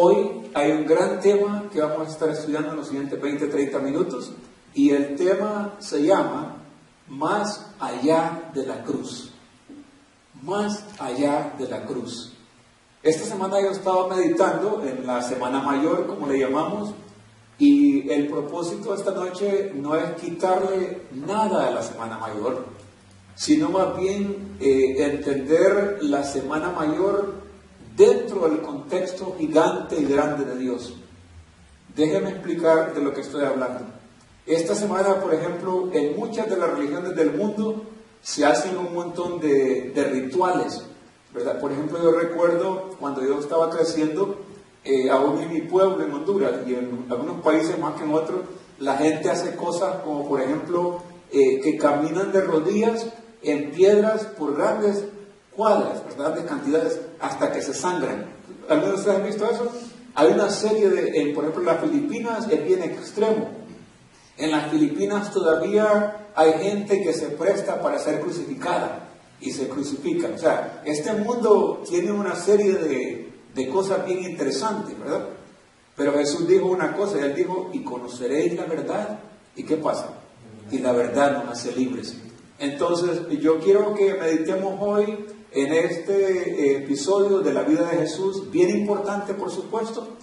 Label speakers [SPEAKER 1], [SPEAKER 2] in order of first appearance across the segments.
[SPEAKER 1] Hoy hay un gran tema que vamos a estar estudiando en los siguientes 20-30 minutos y el tema se llama Más allá de la cruz. Más allá de la cruz. Esta semana yo estaba meditando en la Semana Mayor, como le llamamos, y el propósito de esta noche no es quitarle nada a la Semana Mayor, sino más bien entender la Semana Mayor dentro del contexto gigante y grande de Dios. Déjeme explicar de lo que estoy hablando. Esta semana, por ejemplo, en muchas de las religiones del mundo se hacen un montón de rituales, ¿verdad? Por ejemplo, yo recuerdo cuando yo estaba creciendo, aún en mi pueblo, en Honduras, y en algunos países más que en otros, la gente hace cosas como, por ejemplo, que caminan de rodillas en piedras por grandes cuadras, grandes cantidades, hasta que se sangran. ¿Algunos de ustedes han visto eso? Hay una serie por ejemplo, en las Filipinas es bien extremo. En las Filipinas todavía hay gente que se presta para ser crucificada y se crucifica. O sea, este mundo tiene una serie de cosas bien interesantes, ¿verdad? Pero Jesús dijo una cosa, Él dijo, y conoceréis la verdad. ¿Y qué pasa? Y la verdad nos hace libres. Entonces, yo quiero que meditemos hoy en este episodio de la vida de Jesús, bien importante por supuesto,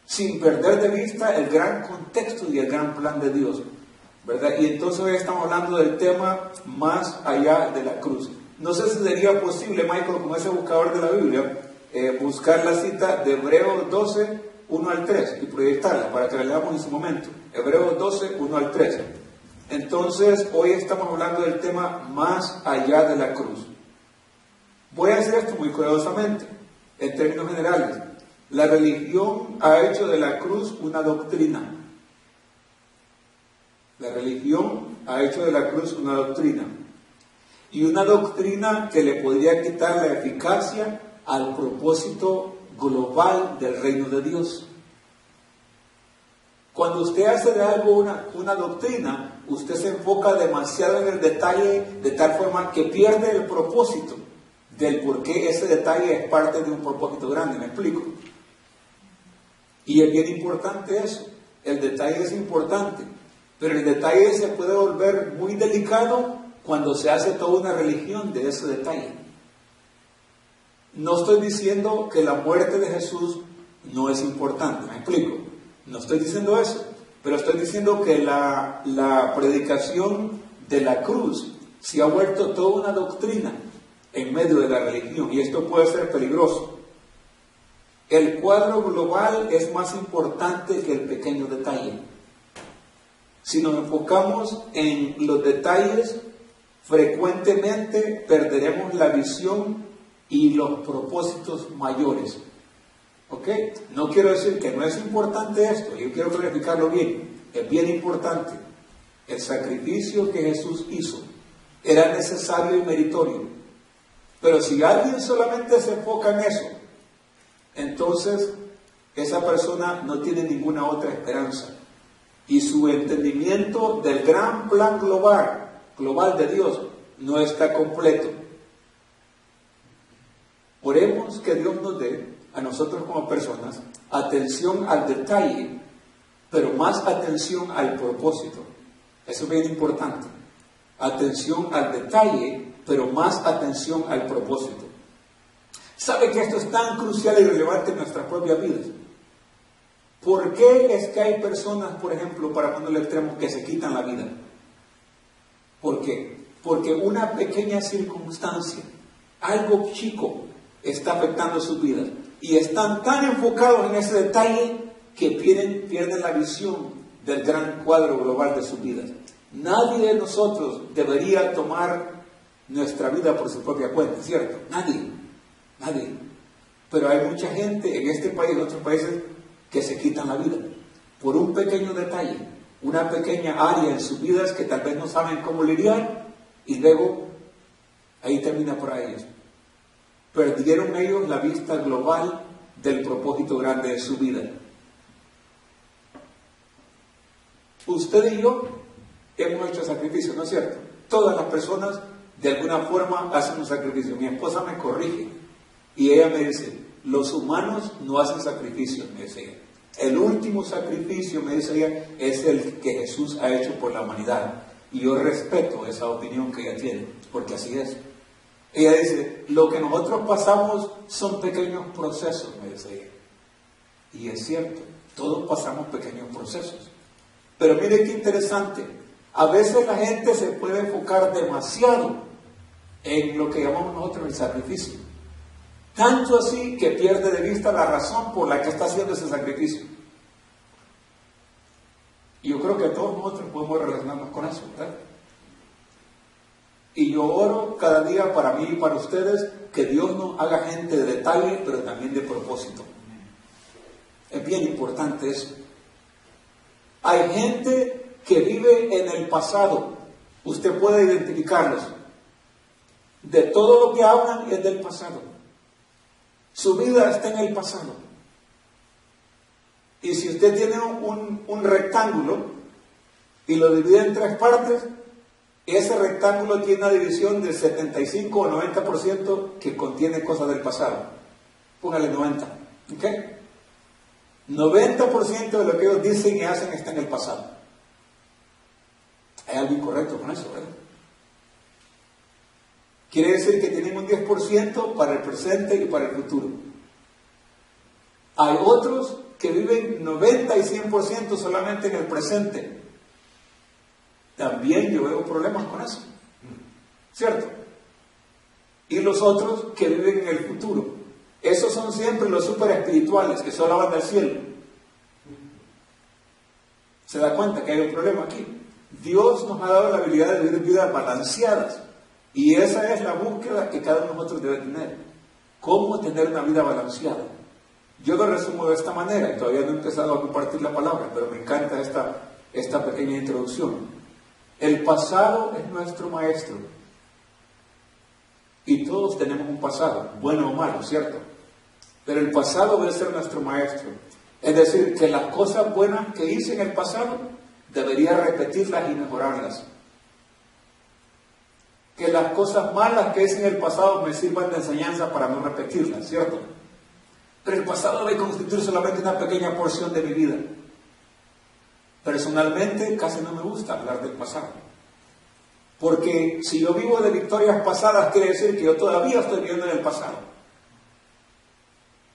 [SPEAKER 1] sin perder de vista el gran contexto y el gran plan de Dios, ¿verdad? Y entonces hoy estamos hablando del tema más allá de la cruz. No sé si sería posible, Michael, con ese buscador de la Biblia, buscar la cita de Hebreos 12, 1 al 3 y proyectarla para que la leamos en su momento. Hebreos 12, 1 al 3. Entonces, hoy estamos hablando del tema más allá de la cruz. Voy a decir esto muy cuidadosamente, en términos generales. La religión ha hecho de la cruz una doctrina. La religión ha hecho de la cruz una doctrina. Y una doctrina que le podría quitar la eficacia al propósito global del reino de Dios. Cuando usted hace de algo una doctrina, usted se enfoca demasiado en el detalle de tal forma que pierde el propósito del por qué ese detalle es parte de un propósito grande. ¿Me explico? Y es bien importante eso. El detalle es importante, pero el detalle se puede volver muy delicado cuando se hace toda una religión de ese detalle. No estoy diciendo que la muerte de Jesús no es importante. ¿Me explico? No estoy diciendo eso, pero estoy diciendo que la predicación de la cruz se ha vuelto toda una doctrina en medio de la religión, y esto puede ser peligroso. El cuadro global es más importante que el pequeño detalle. Si nos enfocamos en los detalles, frecuentemente perderemos la visión y los propósitos mayores. ¿Ok? No quiero decir que no es importante esto, yo quiero clarificarlo bien. Es bien importante. El sacrificio que Jesús hizo era necesario y meritorio. Pero si alguien solamente se enfoca en eso, entonces esa persona no tiene ninguna otra esperanza. Y su entendimiento del gran plan global de Dios, no está completo. Oremos que Dios nos dé, a nosotros como personas, atención al detalle, pero más atención al propósito. Eso es bien importante. Atención al detalle, pero más atención al propósito. ¿Sabe que esto es tan crucial y relevante en nuestras propias vidas? ¿Por qué es que hay personas, por ejemplo, para ponerlo al extremo, que se quitan la vida? ¿Por qué? Porque una pequeña circunstancia, algo chico, está afectando sus vidas. Y están tan enfocados en ese detalle que pierden la visión del gran cuadro global de sus vidas. Nadie de nosotros debería tomar nuestra vida por su propia cuenta, ¿cierto? Nadie. Pero hay mucha gente en este país y en otros países que se quitan la vida por un pequeño detalle, una pequeña área en sus vidas que tal vez no saben cómo lidiar, y luego ahí termina para ellos. Perdieron ellos la vista global del propósito grande de su vida. Usted y yo hemos hecho sacrificios, ¿no es cierto? Todas las personas de alguna forma hacen un sacrificio. Mi esposa me corrige y ella me dice, los humanos no hacen sacrificios, me dice ella. El último sacrificio, me dice ella, es el que Jesús ha hecho por la humanidad. Y yo respeto esa opinión que ella tiene, porque así es. Ella dice, lo que nosotros pasamos son pequeños procesos, me dice ella. Y es cierto, todos pasamos pequeños procesos. Pero mire qué interesante, a veces la gente se puede enfocar demasiado en lo que llamamos nosotros el sacrificio. Tanto así que pierde de vista la razón por la que está haciendo ese sacrificio. Y yo creo que todos nosotros podemos relacionarnos con eso, ¿verdad? Y yo oro cada día para mí y para ustedes que Dios nos haga gente de detalle, pero también de propósito. Es bien importante eso. Hay gente que vive en el pasado. Usted puede identificarlos. De todo lo que hablan es del pasado. Su vida está en el pasado. Y si usted tiene un rectángulo y lo divide en 3 partes, ese rectángulo tiene una división del 75 o 90% que contiene cosas del pasado. Póngale 90. ¿Ok? 90% de lo que ellos dicen y hacen está en el pasado. Hay algo incorrecto con eso, ¿verdad? Quiere decir que tienen un 10% para el presente y para el futuro. Hay otros que viven 90 y 100% solamente en el presente. También yo veo problemas con eso, ¿cierto? Y los otros que viven en el futuro. Esos son siempre los super espirituales que solo van del cielo. ¿Se da cuenta que hay un problema aquí? Dios nos ha dado la habilidad de vivir vidas balanceadas. Y esa es la búsqueda que cada uno de nosotros debe tener. ¿Cómo tener una vida balanceada? Yo lo resumo de esta manera, y todavía no he empezado a compartir la palabra, pero me encanta esta pequeña introducción. El pasado es nuestro maestro. Y todos tenemos un pasado, bueno o malo, ¿cierto? Pero el pasado debe ser nuestro maestro. Es decir, que las cosas buenas que hice en el pasado, debería repetirlas y mejorarlas. Que las cosas malas que hice en el pasado me sirvan de enseñanza para no repetirlas, ¿cierto? Pero el pasado debe constituir solamente una pequeña porción de mi vida. Personalmente, casi no me gusta hablar del pasado. Porque si yo vivo de victorias pasadas, quiere decir que yo todavía estoy viviendo en el pasado.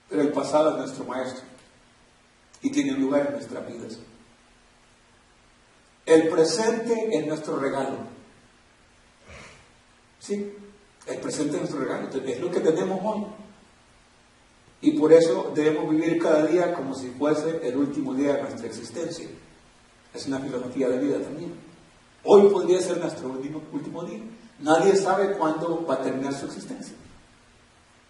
[SPEAKER 1] Pero el pasado es nuestro maestro. Y tiene un lugar en nuestras vidas. El presente es nuestro regalo. Sí, el presente es nuestro regalo. Es lo que tenemos hoy. Y por eso debemos vivir cada día como si fuese el último día de nuestra existencia. Es una filosofía de vida también. Hoy podría ser nuestro último día. Nadie sabe cuándo va a terminar su existencia.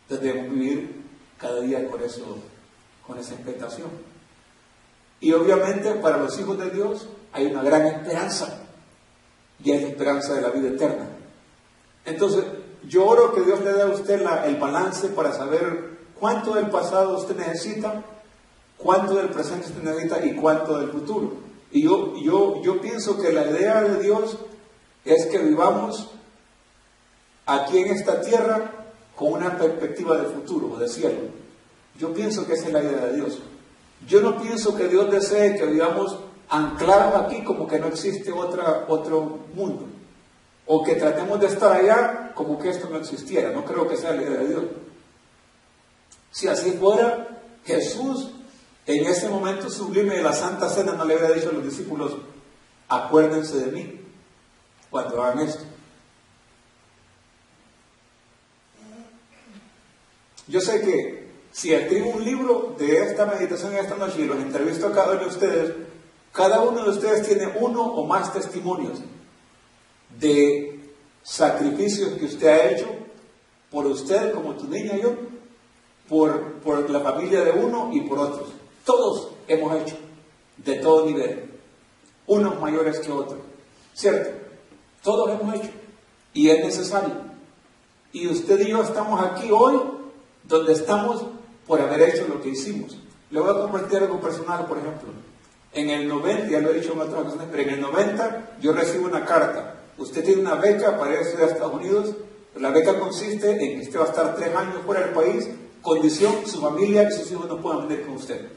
[SPEAKER 1] Entonces debemos vivir cada día con esa expectación. Y obviamente para los hijos de Dios hay una gran esperanza. Y es la esperanza de la vida eterna. Entonces yo oro que Dios le dé a usted el balance para saber cuánto del pasado usted necesita, cuánto del presente usted necesita y cuánto del futuro. Y yo pienso que la idea de Dios es que vivamos aquí en esta tierra con una perspectiva de futuro o de cielo. Yo pienso que esa es la idea de Dios. Yo no pienso que Dios desee que vivamos anclados aquí como que no existe otro mundo. O que tratemos de estar allá como que esto no existiera. No creo que sea la idea de Dios. Si así fuera, Jesús en ese momento sublime de la Santa Cena no le había dicho a los discípulos, acuérdense de mí cuando hagan esto. Yo sé que si escribo un libro de esta meditación esta noche y los entrevisto a cada uno de ustedes, cada uno de ustedes tiene uno o más testimonios de sacrificios que usted ha hecho por usted, como tu niña y yo, por la familia de uno y por otros. Todos hemos hecho, de todo nivel, unos mayores que otros, ¿cierto? Todos hemos hecho, y es necesario. Y usted y yo estamos aquí hoy, donde estamos por haber hecho lo que hicimos. Le voy a compartir algo personal, por ejemplo. En el 90, ya lo he dicho en otras ocasiones, pero en el 90 yo recibo una carta. Usted tiene una beca para ir a estudiar a Estados Unidos. La beca consiste en que usted va a estar 3 años fuera del país condición, su familia y sus hijos no puedan venir con usted.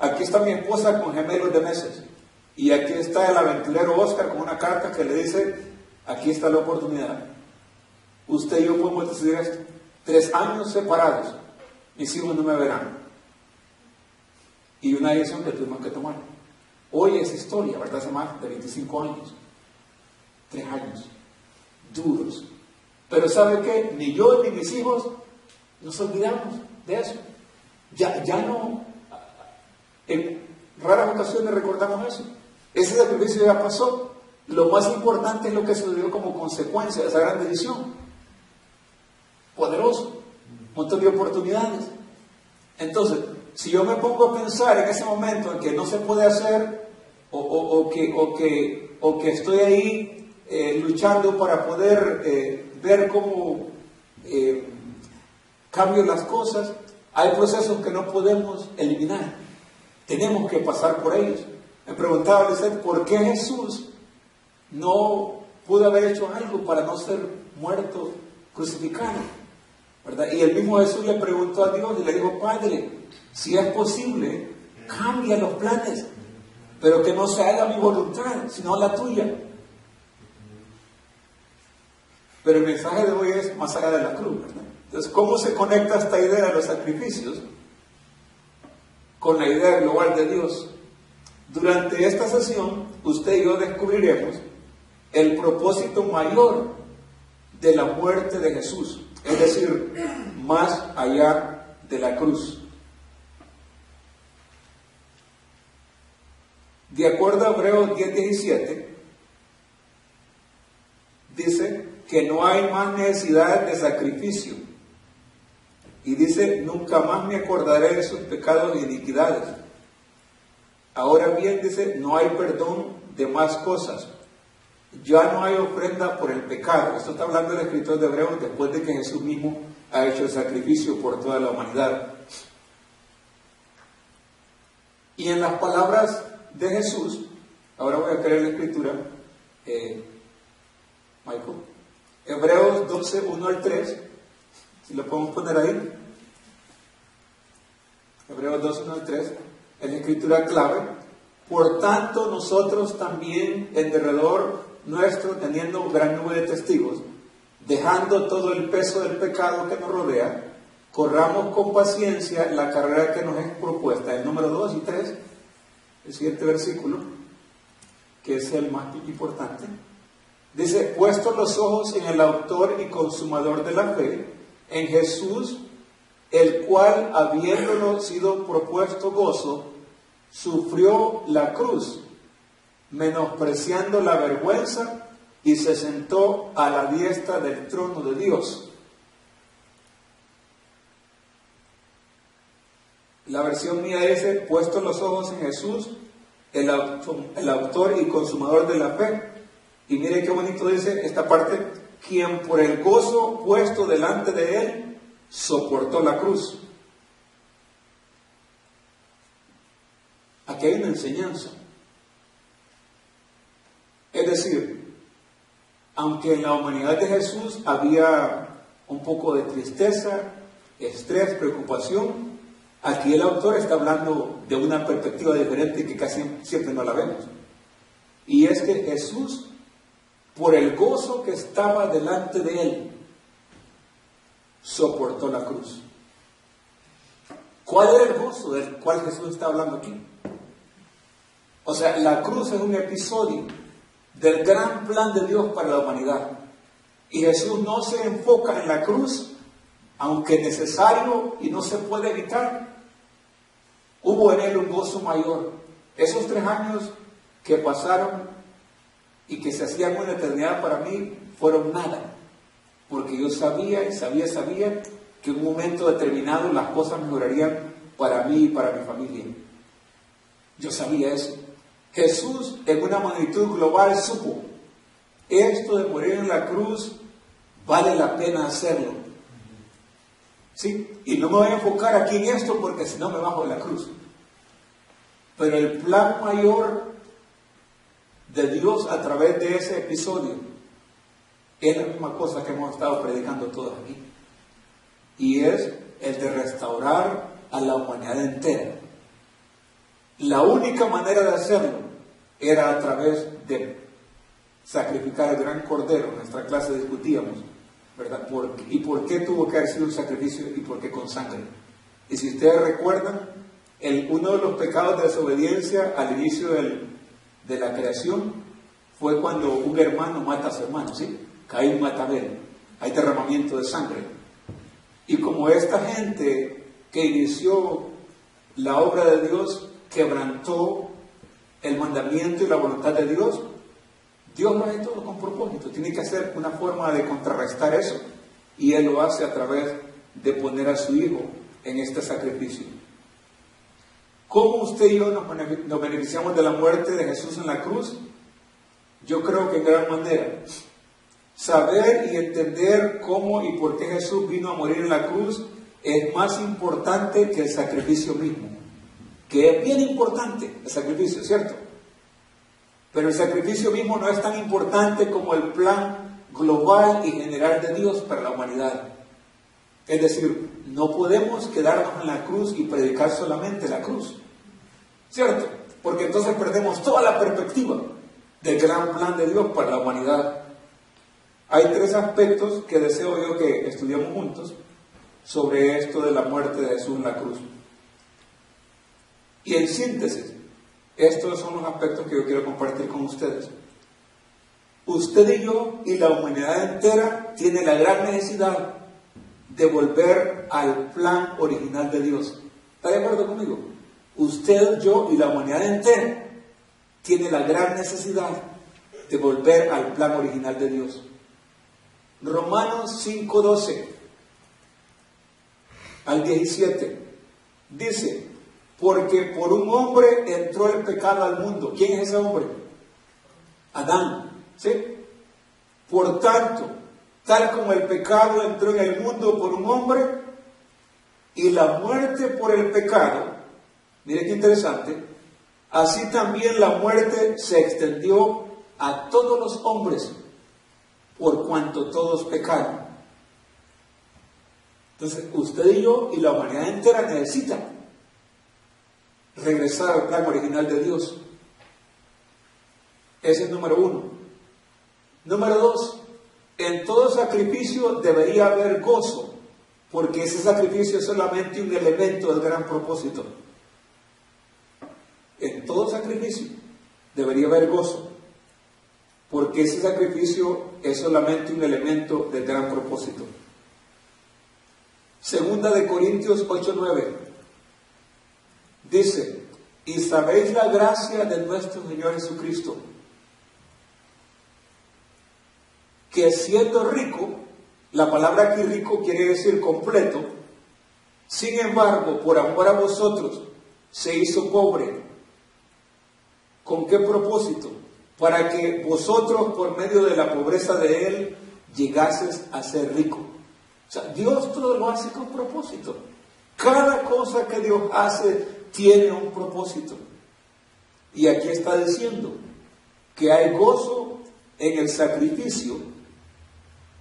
[SPEAKER 1] Aquí está mi esposa con gemelos de meses. Y aquí está el aventurero Oscar con una carta que le dice, aquí está la oportunidad. Usted y yo podemos decidir esto. 3 años separados, mis hijos no me verán. Y una decisión que tuvimos que tomar. Hoy es historia, ¿verdad? Hace más de 25 años. 3 años. Duros. Pero ¿sabe qué? Ni yo ni mis hijos nos olvidamos de eso. Ya no. En raras ocasiones recordamos eso. Ese sacrificio ya pasó. Lo más importante es lo que sucedió como consecuencia de esa gran decisión. Poderoso. Un montón de oportunidades. Entonces, si yo me pongo a pensar en ese momento en que no se puede hacer, o que estoy ahí luchando para poder ver cómo cambio las cosas, hay procesos que no podemos eliminar. Tenemos que pasar por ellos. Me preguntaba Lisette, ¿por qué Jesús no pudo haber hecho algo para no ser muerto, crucificado? ¿Verdad? Y el mismo Jesús le preguntó a Dios y le dijo, Padre, si es posible, cambia los planes, pero que no se haga mi voluntad, sino la tuya. Pero el mensaje de hoy es más allá de la cruz, ¿verdad? Entonces, ¿cómo se conecta esta idea de los sacrificios con la idea global de Dios? Durante esta sesión, usted y yo descubriremos el propósito mayor de la muerte de Jesús, es decir, más allá de la cruz. De acuerdo a Hebreos 10:17, dice que no hay más necesidad de sacrificio. Y dice, nunca más me acordaré de sus pecados y iniquidades. Ahora bien, dice, no hay perdón de más cosas. Ya no hay ofrenda por el pecado. Esto está hablando el escritor de Hebreos después de que Jesús mismo ha hecho el sacrificio por toda la humanidad. Y en las palabras de Jesús, ahora voy a creer la escritura, Michael, Hebreos 12, 1 al 3, si lo podemos poner ahí, Hebreos 12, 1 al 3, es la escritura clave. Por tanto, nosotros también en derredor nuestro, teniendo gran nube de testigos, dejando todo el peso del pecado que nos rodea, corramos con paciencia la carrera que nos es propuesta. El número 2 y 3, el siguiente versículo, que es el más importante, dice, puestos los ojos en el autor y consumador de la fe, en Jesús, el cual, habiéndolo sido propuesto gozo, sufrió la cruz, menospreciando la vergüenza, y se sentó a la diestra del trono de Dios. La versión mía dice, puestos los ojos en Jesús, el autor y consumador de la fe. Y mire qué bonito dice esta parte, quien por el gozo puesto delante de él, soportó la cruz. Aquí hay una enseñanza. Es decir, aunque en la humanidad de Jesús había un poco de tristeza, estrés, preocupación, aquí el autor está hablando de una perspectiva diferente que casi siempre no la vemos. Y es que Jesús, por el gozo que estaba delante de él, soportó la cruz. ¿Cuál era el gozo del cual Jesús está hablando aquí? O sea, la cruz es un episodio del gran plan de Dios para la humanidad. Y Jesús no se enfoca en la cruz, aunque necesario y no se puede evitar. Hubo en él un gozo mayor. Esos 3 años que pasaron y que se hacían una eternidad para mí fueron nada. Porque yo sabía que en un momento determinado las cosas mejorarían para mí y para mi familia. Yo sabía eso. Jesús, en una magnitud global, supo, esto de morir en la cruz vale la pena hacerlo. ¿Sí? Y no me voy a enfocar aquí en esto porque si no me bajo de la cruz. Pero el plan mayor de Dios a través de ese episodio es la misma cosa que hemos estado predicando todos aquí. Y es el de restaurar a la humanidad entera. La única manera de hacerlo era a través de sacrificar el gran cordero. En nuestra clase discutíamos, ¿verdad? ¿Y por qué tuvo que haber sido un sacrificio y por qué con sangre? Y si ustedes recuerdan, uno de los pecados de desobediencia al inicio de la creación fue cuando un hermano mata a su hermano, ¿sí? Caín mata a Abel, hay derramamiento de sangre. Y como esta gente que inició la obra de Dios quebrantó el mandamiento y la voluntad de Dios, Dios lo hace todo con propósito. Tiene que hacer una forma de contrarrestar eso, y Él lo hace a través de poner a su Hijo en este sacrificio. ¿Cómo usted y yo nos beneficiamos de la muerte de Jesús en la cruz? Yo creo que en gran manera. Saber y entender cómo y por qué Jesús vino a morir en la cruz es más importante que el sacrificio mismo. Que es bien importante el sacrificio, ¿cierto? Pero el sacrificio mismo no es tan importante como el plan global y general de Dios para la humanidad. Es decir, no podemos quedarnos en la cruz y predicar solamente la cruz, ¿cierto? Porque entonces perdemos toda la perspectiva del gran plan de Dios para la humanidad. Hay tres aspectos que deseo yo que estudiemos juntos sobre esto de la muerte de Jesús en la cruz. Y en síntesis, estos son los aspectos que yo quiero compartir con ustedes. Usted y yo y la humanidad entera tiene la gran necesidad de volver al plan original de Dios. ¿Está de acuerdo conmigo? Usted, yo y la humanidad entera tiene la gran necesidad de volver al plan original de Dios. Romanos 5:12 al 17 dice: porque por un hombre entró el pecado al mundo. ¿Quién es ese hombre? Adán, ¿sí? Por tanto, tal como el pecado entró en el mundo por un hombre, y la muerte por el pecado, mire qué interesante, así también la muerte se extendió a todos los hombres, por cuanto todos pecaron. Entonces, usted y yo y la humanidad entera necesitan regresar al plan original de Dios. Ese es número uno. Número dos, en todo sacrificio debería haber gozo, porque ese sacrificio es solamente un elemento del gran propósito. En todo sacrificio debería haber gozo, porque ese sacrificio es solamente un elemento del gran propósito. Segunda de Corintios 8:9 dice: y sabéis la gracia de nuestro Señor Jesucristo, que siendo rico, la palabra aquí rico quiere decir completo, sin embargo, por amor a vosotros, se hizo pobre. ¿Con qué propósito? Para que vosotros, por medio de la pobreza de Él, llegases a ser rico. O sea, Dios todo lo hace con propósito. Cada cosa que Dios hace tiene un propósito. Y aquí está diciendo que hay gozo en el sacrificio,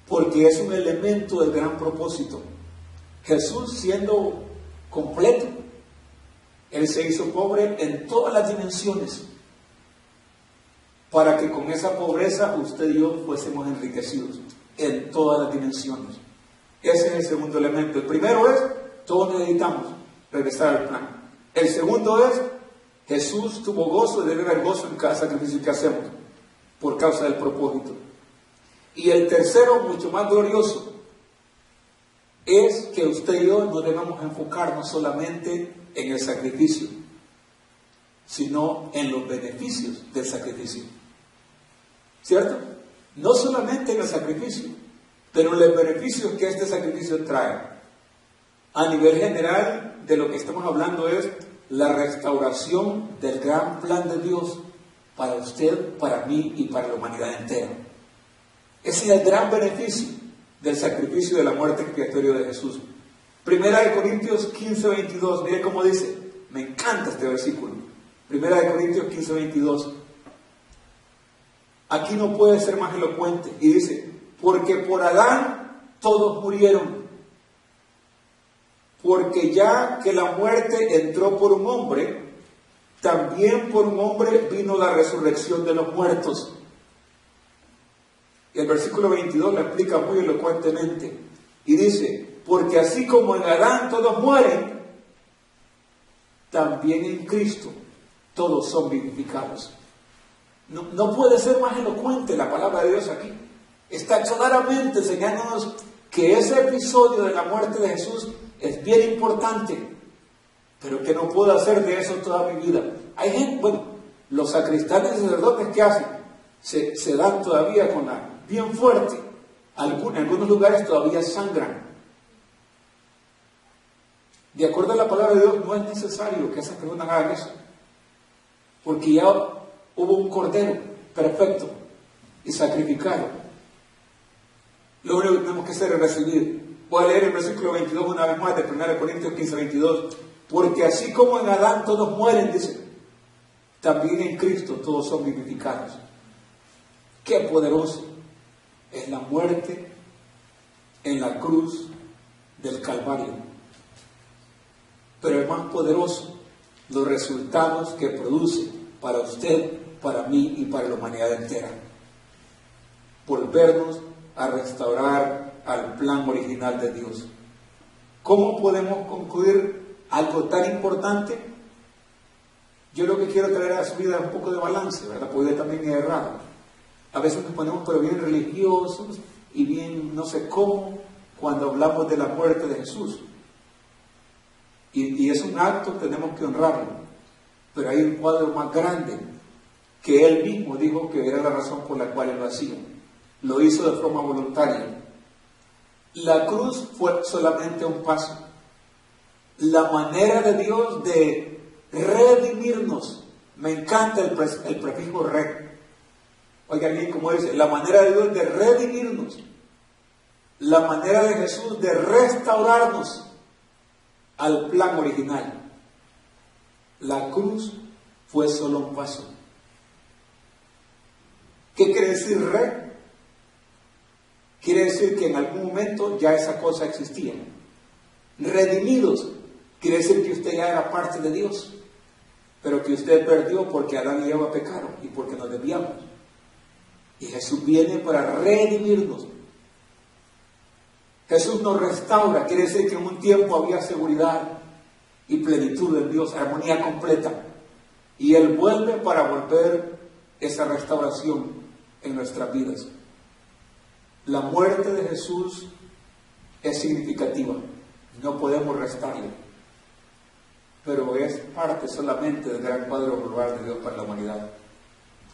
[SPEAKER 1] porque es un elemento del gran propósito. Jesús, siendo completo, Él se hizo pobre en todas las dimensiones, para que con esa pobreza usted y yo fuésemos enriquecidos en todas las dimensiones. Ese es el segundo elemento. El primero es, todos necesitamos regresar al plan. El segundo es, Jesús tuvo gozo y debe haber gozo en cada sacrificio que hacemos, por causa del propósito. Y el tercero, mucho más glorioso, es que usted y yo no debemos enfocarnos solamente en el sacrificio, sino en los beneficios del sacrificio. ¿Cierto? No solamente en el sacrificio, pero en los beneficios que este sacrificio trae. A nivel general, de lo que estamos hablando es la restauración del gran plan de Dios para usted, para mí y para la humanidad entera. Ese es el gran beneficio del sacrificio de la muerte expiatoria de Jesús. Primera de Corintios 15:22, mire cómo dice, me encanta este versículo. Primera de Corintios 15:22. Aquí no puede ser más elocuente. Y dice, porque por Adán todos murieron. porque ya que la muerte entró por un hombre, también por un hombre vino la resurrección de los muertos. Y el versículo 22 lo explica muy elocuentemente. Y dice, porque así como en Adán todos mueren, también en Cristo todos son vivificados. No puede ser más elocuente la palabra de Dios aquí. Está claramente enseñándonos que ese episodio de la muerte de Jesús es bien importante, pero que no puedo hacer de eso toda mi vida. Hay gente, bueno, los sacristanes y sacerdotes, ¿qué hacen? Se dan todavía con la bien fuerte. En algunos lugares todavía sangran. De acuerdo a la palabra de Dios, no es necesario que esas personas hagan eso, porque ya hubo un cordero perfecto y sacrificado. Lo único que tenemos que hacer es recibir. Voy a leer el versículo 22 una vez más de 1 Corintios 15, 22. Porque así como en Adán todos mueren, dice, también en Cristo todos son vivificados. Qué poderoso es la muerte en la cruz del Calvario. Pero es más poderoso los resultados que produce para usted, para mí y para la humanidad entera. Volvernos a restaurar al plan original de Dios. ¿Cómo podemos concluir algo tan importante? Yo lo que quiero traer a su vida es un poco de balance, ¿verdad? Porque también es errado. A veces nos ponemos pero bien religiosos y bien no sé cómo cuando hablamos de la muerte de Jesús. Y es un acto, tenemos que honrarlo. Pero hay un cuadro más grande que Él mismo dijo que era la razón por la cual Él lo hacía. Lo hizo de forma voluntaria. La cruz fue solamente un paso. La manera de Dios de redimirnos. Me encanta el prefijo re. Oiga bien como dice, la manera de Dios de redimirnos. La manera de Jesús de restaurarnos al plan original. La cruz fue solo un paso. ¿Qué quiere decir re? Quiere decir que en algún momento ya esa cosa existía. Redimidos quiere decir que usted ya era parte de Dios, pero que usted perdió porque Adán y Eva pecaron y porque nos desviamos. Y Jesús viene para redimirnos. Jesús nos restaura, quiere decir que en un tiempo había seguridad y plenitud en Dios, armonía completa. Y Él vuelve para volver esa restauración en nuestras vidas. La muerte de Jesús es significativa, no podemos restarle, pero es parte solamente del gran cuadro global de Dios para la humanidad,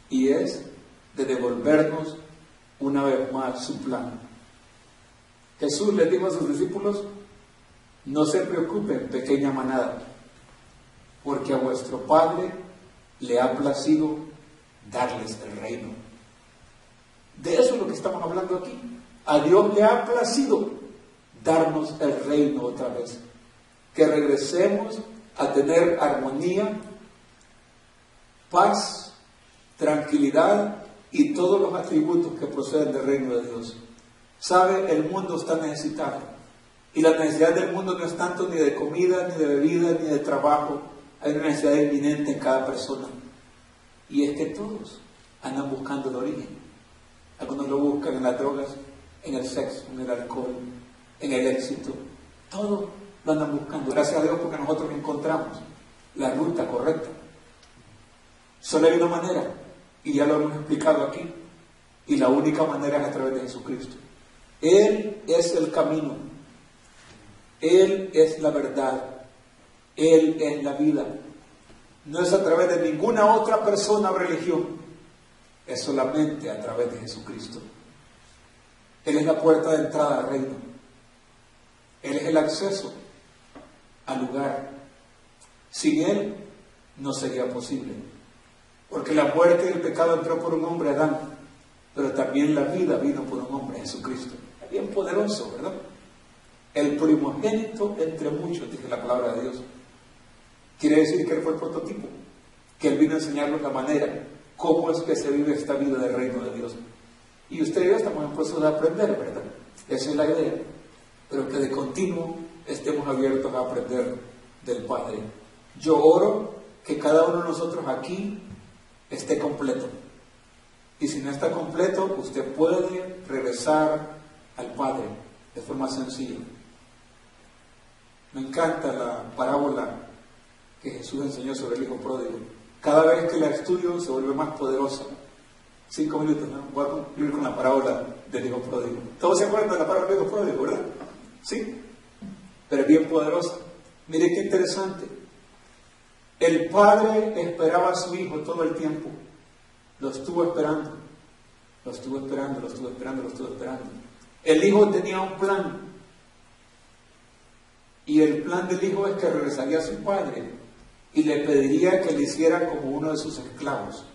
[SPEAKER 1] y es de devolvernos una vez más su plan. Jesús le dijo a sus discípulos, no se preocupen, pequeña manada, porque a vuestro Padre le ha placido darles el reino. De eso es lo que estamos hablando aquí. A Dios le ha placido darnos el reino otra vez. Que regresemos a tener armonía, paz, tranquilidad y todos los atributos que proceden del reino de Dios. ¿Sabe? El mundo está necesitado. Y la necesidad del mundo no es tanto ni de comida, ni de bebida, ni de trabajo. Hay una necesidad inminente en cada persona. Y es que todos andan buscando el origen. Algunos lo buscan en las drogas, en el sexo, en el alcohol, en el éxito. Todo lo andan buscando. Gracias a Dios porque nosotros encontramos la ruta correcta. Solo hay una manera, y ya lo hemos explicado aquí, y la única manera es a través de Jesucristo. Él es el camino, Él es la verdad, Él es la vida. No es a través de ninguna otra persona o religión, es solamente a través de Jesucristo. Él es la puerta de entrada al reino. Él es el acceso al lugar. Sin Él no sería posible. Porque la muerte y el pecado entró por un hombre, Adán, pero también la vida vino por un hombre, Jesucristo. Bien poderoso, ¿verdad? El primogénito entre muchos, dice la palabra de Dios. Quiere decir que Él fue el prototipo, que Él vino a enseñarnos la manera, cómo es que se vive esta vida del reino de Dios. Y usted y yo estamos en proceso de aprender, ¿verdad? Esa es la idea. Pero que de continuo estemos abiertos a aprender del Padre. Yo oro que cada uno de nosotros aquí esté completo. Y si no está completo, usted puede regresar al Padre de forma sencilla. Me encanta la parábola que Jesús enseñó sobre el Hijo Pródigo. Cada vez que la estudio se vuelve más poderosa. 5 minutos, ¿no? Voy a concluir con la parábola del Hijo Pródigo. ¿Todos se acuerdan de la parábola del Hijo Pródigo, verdad? Sí, pero es bien poderosa. Mire qué interesante. El padre esperaba a su hijo todo el tiempo. Lo estuvo esperando. Lo estuvo esperando, lo estuvo esperando, lo estuvo esperando. El hijo tenía un plan. Y el plan del hijo es que regresaría a su padre y le pediría que le hiciera como uno de sus esclavos.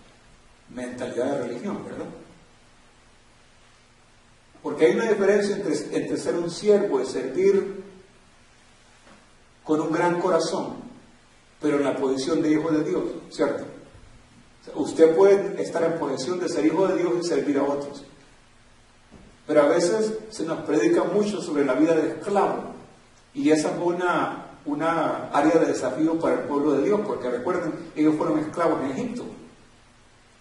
[SPEAKER 1] Mentalidad de religión, ¿verdad? Porque hay una diferencia entre ser un siervo y servir con un gran corazón, pero en la posición de hijo de Dios, ¿cierto? O sea, usted puede estar en posición de ser hijo de Dios y servir a otros, pero a veces se nos predica mucho sobre la vida de esclavo, y esa fue una área de desafío para el pueblo de Dios, porque recuerden, ellos fueron esclavos en Egipto,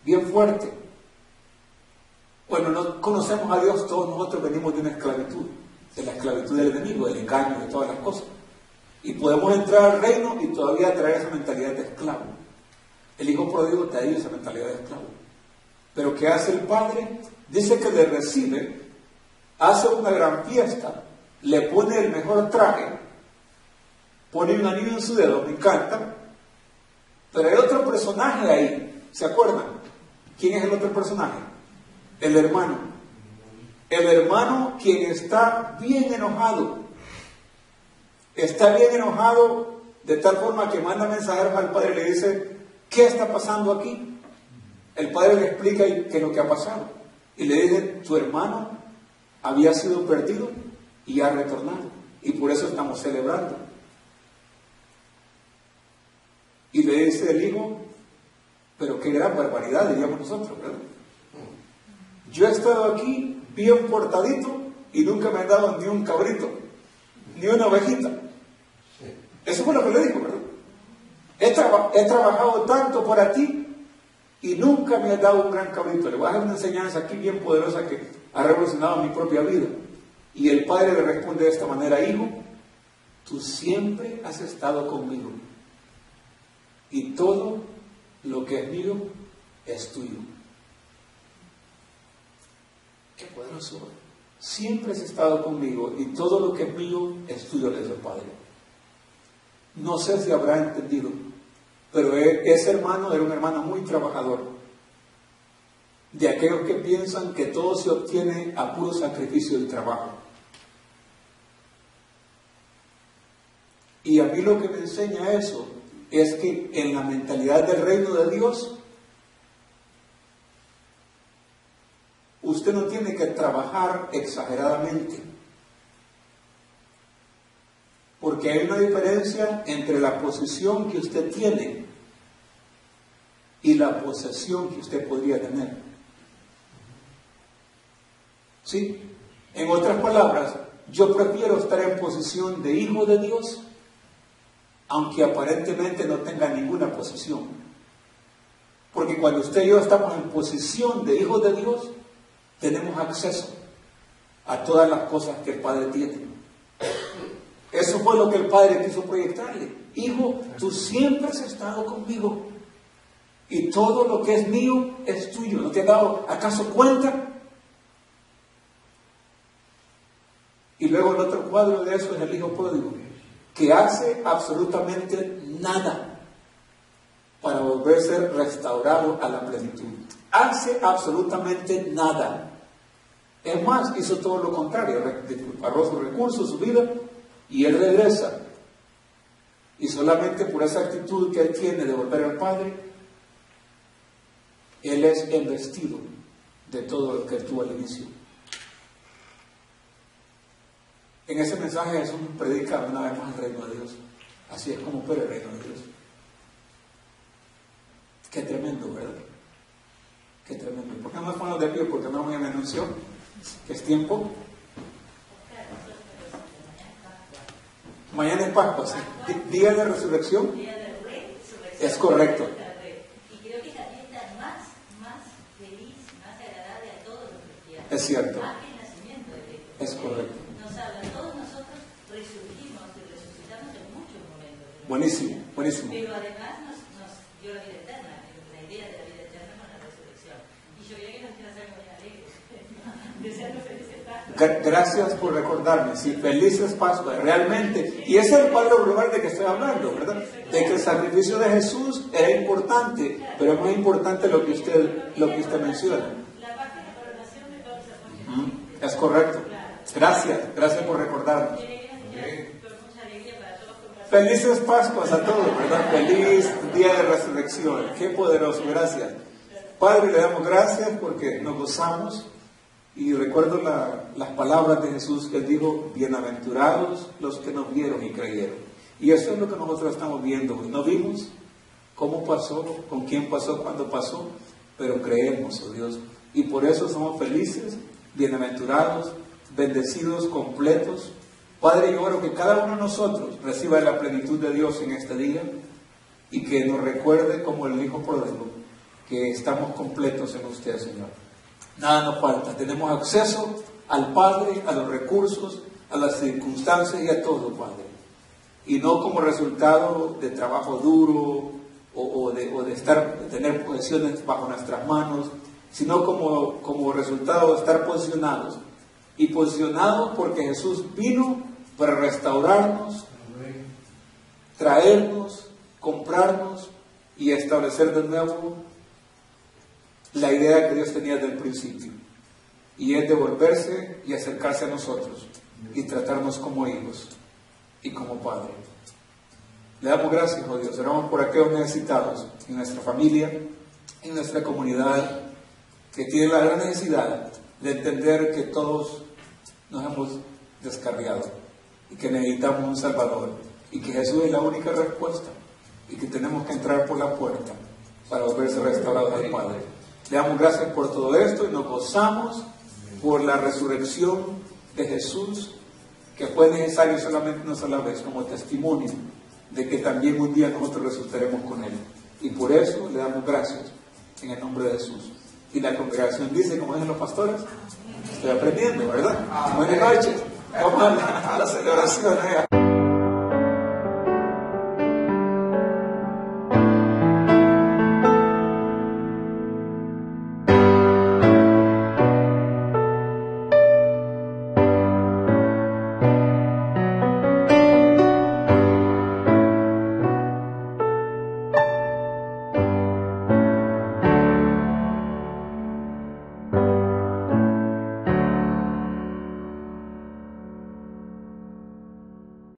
[SPEAKER 1] bien fuerte. Bueno, no conocemos a Dios, todos nosotros venimos de una esclavitud, de la esclavitud del enemigo, del engaño, de todas las cosas. Y podemos entrar al reino y todavía traer esa mentalidad de esclavo. El hijo pródigo trae esa mentalidad de esclavo. Pero ¿qué hace el padre? Dice que le recibe, hace una gran fiesta, le pone el mejor traje, pone un anillo en su dedo, me encanta. Pero hay otro personaje ahí, ¿se acuerdan? ¿Quién es el otro personaje? El hermano. El hermano quien está bien enojado. Está bien enojado de tal forma que manda mensajeros al padre y le dice, ¿qué está pasando aquí? El padre le explica qué es lo que ha pasado. Y le dice, tu hermano había sido perdido y ha retornado. Y por eso estamos celebrando. Y le dice el hijo, pero qué gran barbaridad, diríamos nosotros, ¿verdad? Yo he estado aquí bien portadito y nunca me han dado ni un cabrito, ni una ovejita. Eso fue lo que le dijo, ¿verdad? He trabajado tanto para ti y nunca me has dado un gran cabrito. Le voy a dar una enseñanza aquí bien poderosa que ha revolucionado mi propia vida. Y el padre le responde de esta manera, hijo, tú siempre has estado conmigo y todo lo que es mío es tuyo. Qué poderoso. Siempre has estado conmigo y todo lo que es mío es tuyo, le dice el padre. No sé si habrá entendido, pero ese hermano era un hermano muy trabajador, de aquellos que piensan que todo se obtiene a puro sacrificio y trabajo. Y a mí lo que me enseña eso es que en la mentalidad del reino de Dios, usted no tiene que trabajar exageradamente. Porque hay una diferencia entre la posición que usted tiene y la posesión que usted podría tener. ¿Sí? En otras palabras, yo prefiero estar en posición de hijo de Dios, aunque aparentemente no tenga ninguna posesión. Porque cuando usted y yo estamos en posición de hijo de Dios, tenemos acceso a todas las cosas que el Padre tiene. Eso fue lo que el Padre quiso proyectarle. Hijo, tú siempre has estado conmigo y todo lo que es mío es tuyo. ¿No te has dado acaso cuenta? Y luego el otro cuadro de eso es el hijo pródigo, que hace absolutamente nada para volverse restaurado a la plenitud. Hace absolutamente nada. Es más, hizo todo lo contrario, agarró sus recursos, su vida, y él regresa. Y solamente por esa actitud que él tiene de volver al Padre, él es investido de todo lo que tuvo al inicio. En ese mensaje Jesús predica una vez más el reino de Dios. Así es como opera el reino de Dios. Qué tremendo, ¿verdad? Qué tremendo. ¿Por qué no nos ponemos de pie? Porque no me anunció que es tiempo. Mañana es Pascua, ¿sí? Día de resurrección.
[SPEAKER 2] Día de resurrección.
[SPEAKER 1] Es correcto.
[SPEAKER 2] Y creo que es la fiesta más feliz, más agradable a todos los cristianos.
[SPEAKER 1] Es cierto.
[SPEAKER 2] Más que el nacimiento de Cristo.
[SPEAKER 1] Es correcto.
[SPEAKER 2] Nos habla, todos nosotros resurgimos y resucitamos en muchos momentos.
[SPEAKER 1] Buenísimo, buenísimo.
[SPEAKER 2] Pero además nos dio la vida eterna, la idea de la vida eterna con la resurrección. Y yo quería que nos quieras algo muy alegre. Deseando felices Pascuas.
[SPEAKER 1] Gracias por recordarme, sí, felices Pascuas, realmente. Y ese es el cuadro global de que estoy hablando, ¿verdad? De que el sacrificio de Jesús era importante, pero es más importante lo que usted menciona.
[SPEAKER 2] La parte de coronación de todos los apóstoles.
[SPEAKER 1] Es correcto. Gracias por recordarnos. Felices Pascuas a todos, ¿verdad? Feliz día de resurrección. Qué poderoso, gracias. Padre, le damos gracias porque nos gozamos. Y recuerdo las palabras de Jesús que él dijo: bienaventurados los que nos vieron y creyeron. Y eso es lo que nosotros estamos viendo. No vimos cómo pasó, con quién pasó, cuándo pasó, pero creemos, oh Dios. Y por eso somos felices, bienaventurados, bendecidos, completos. Padre, yo oro que cada uno de nosotros reciba la plenitud de Dios en este día y que nos recuerde, como el Hijo pródigo, que estamos completos en usted, Señor. Nada nos falta. Tenemos acceso al Padre, a los recursos, a las circunstancias y a todo, Padre. Y no como resultado de trabajo duro o de tener posesiones bajo nuestras manos, sino como resultado de estar posicionados. Y posicionados porque Jesús vino para restaurarnos, traernos, comprarnos y establecer de nuevo la idea que Dios tenía desde el principio, y es devolverse y acercarse a nosotros y tratarnos como hijos y como Padre. Le damos gracias, oh Dios. Oramos por aquellos necesitados en nuestra familia, en nuestra comunidad, que tienen la gran necesidad de entender que todos nos hemos descarriado y que necesitamos un Salvador y que Jesús es la única respuesta y que tenemos que entrar por la puerta para volverse restaurados al Padre. Le damos gracias por todo esto y nos gozamos por la resurrección de Jesús, que fue necesario solamente una sola vez como testimonio de que también un día nosotros resucitaremos con Él. Y por eso le damos gracias en el nombre de Jesús. Y la congregación dice, como dicen los pastores, estoy aprendiendo, ¿verdad? Buenas noches. Vamos a la celebración.